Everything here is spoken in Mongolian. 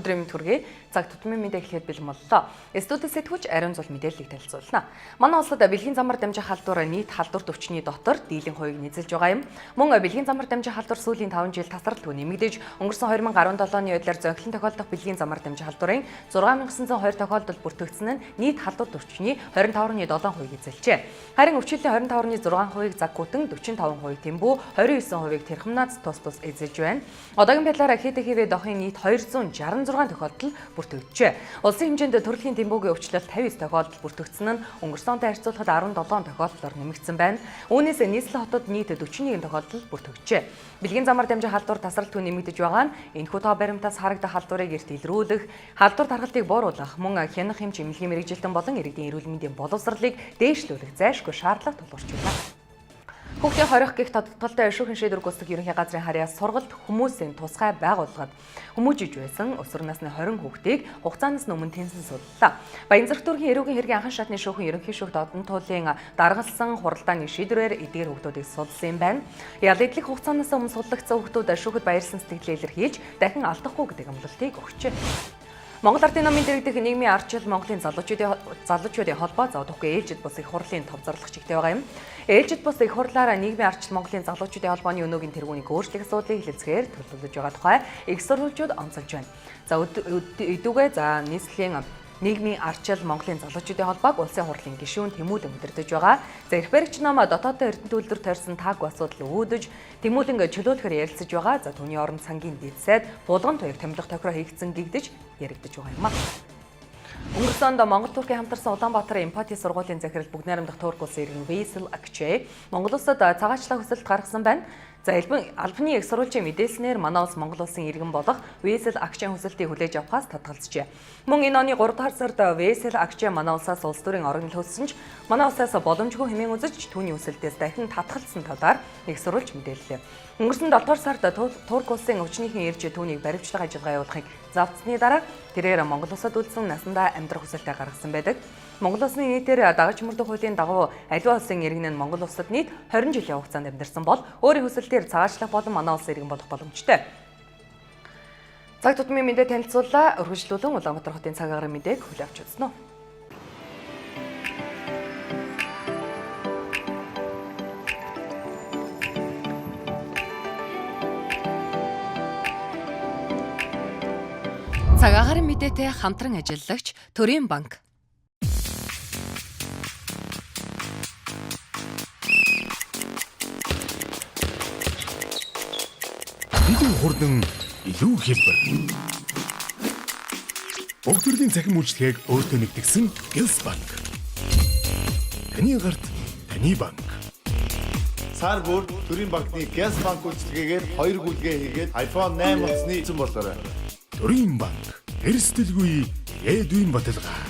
Өдрийн мэнд хүргэе. Цаг тутмын мэдээ эхлэхэд бэлэн боллоо. Студид сэтгүүлч Ариун Зул мэдээллийг танилцуулна. Манай улсад бэлгийн замаар дамжих халдвар нийт халдвар төвчний дотор дийлэн хувийг нийцэлж байгаа юм. Мөн бэлгийн замаар дамжих халдвар сүүлийн 5 жил тасралтгүй нэмэгдэж өнгөрсөн 2017 оны байдлаар зохилон тохиолдох бэлгийн замаар дамжих халдварын 6902 тохиолдолд бүртгэгдсэн нь нийт халдвар төвчний 25.7% эзэлжээ. Харин өвчлөлийн 25.6%-ийг Заггүтэн, 45% Тэмбүү, 29%-ийг Тэрхэмнаац тус эзэлж байна. Одоогийн байдлаар ХТХВ дохын нийт 266 тохиолдол бүртгэгджээ. Улсын хэмжээнд төрөлхийн Тэмбүүгийн өвчлөлт 59 тохиолдол бүртгэгдсэн нь өнгөрсөн онтой харьцуулахад 17 тохиолдолоор нэмэгдсэн байна. Үүнээс нийслэл хотод нийт 41 тохиолдол бүртгэгджээ. Бэлгийн замаар дамжих халдвар тасралтгүй нэмэгдэж байгаа нь энэхүү тоо баримтаас харагдах халдварыг эрт илрүүлэх, халдвар тархалтыг бууруулах, мөн хянах хэмжээ эмнэлгийн мэрэгжилтэн болон иргэдийн эрүүл мэндийн боловсролыг дээшлүүлэх зайлшгүй шаардлага тулгарч байна. Хүүхдийн хорих гих тодтолтой шүүхэн шийдвэр гүйцэтгэх ерөнхий газрын харьяас сургалт хүмүүсийн тусгай байгууллагад хүмүүжиж байсан өсвөр насны 20 хүүхдийг хугацаанаас өмнө тэнцэн судаллаа. Баянзарх дүүргийн эрүүгийн хэргийн анхан шатны шүүхэн ерөнхий шүүхт Одон туулын даргалсан хуралдааны шийдвэрээр эдгээр хүүхдүүдийг судалсан юм байна. Ял эдлэг хугацаанаас өмнө судлагдсан хүүхдүүд шүүхэд баярлсан сэтгэлээ илэрхийлж дахин алдахгүй гэдэг амлалтыг өгчээ. Монгол Ардын намын дэргэдэх нийгмийн ардчил Монголын залуучуудын холбоо зодохгүй ээлжид бус их хурлын тов зарлах чигтэй байгаа юм. Ээлжид бус их хурлаараа нийгмийн ардчил Монголын залуучуудын холбооны өнөөгийн тэргүүнийг өөрчлөх асуудлыг хэлэлцгээр төлөвлөж байгаа тухай их сурвалжууд онцолж байна. За эдүгээ нийслэлийн нийгмийн ардчил Монголын залуучуудын холбоог улсын хурлын гишүүн Тэмүүлэн удирдах байгаа. За их баригч нам дотоодын эрдэнэ төлөвлөр тойрсон таагүй асуудал үүдэж Тэмүүлэн чөлөөлөхөр ярилцаж байгаа. За түүний оронд сангийн дэд сайд булган туяг томилох тохироо хийгдсэн гэгдэж яригдаж байгаа юм а. Өнгөрсөн онд Монгол-Туркийн хамтарсан Улаанбаатар Эмпати сургуулийн захирал бүгд найрамдах Турк улсын иргэн Вэйсэл Акче Монгол улсад цагаачлах хүсэлт гаргасан байна. За албаны их сурвалжийн мэдээлснээр манай улс Монгол улсын иргэн болох Вэйсэл Акчийн хүсэлтийг хүлээж авахаас татгалзжээ. Мөн энэ оны 3 дугаар сард Вэйсэл Акче манай улсаас улс төрийн орогнол хөссөн ч манай улсаас боломжгүй хэмээн үзэж түүний хүсэлтээс дахин татгалзсан талаар их сурвалж мэдээллээ. Өнгөрсөн 7 дугаар сард Турк улсын өвчнийхэн ирж түүнийг баривчлах ажиллагаа явуулахыг завцсны дараа тэрээр Монгол улсад үлдсэн насандаа амьдрах хүсэлтээ гаргасан байдаг. Монгол улсны нийтээр дагаж мөрдөх хуулийн дагуу аливаа улсын иргэн нь Монгол улсад нийт 20 жилийн хугацаанд амьдарсан бол өөрийн хүсэлтээр цагаачлах болон манай улсын иргэн болох боломжтой. Цаг тутмын мэдээ танилцууллаа. Өргөжлүүлэн Улаанбаатар хотын цаг агаар мэдээг хүлээн авч үзнэ. Цаг агаарын мэдээтэй хамтран ажиллагч Төрийн банк. Хэдэн хурдан илүү хэлбэр. Бүх төрлийн цахим үйлчлэгийг өөртөө нэгтгэсэн Гэлс банк. Таны гарт таны банк. Сар бүр Төрийн банкны Гэлс банк үйлчлэгээр 2 гүйлгээ хийгээд iPhone 8 утасны эзэн болоорой. Төрийн банк. Эрсдэлгүй Эдвин Баталгаа.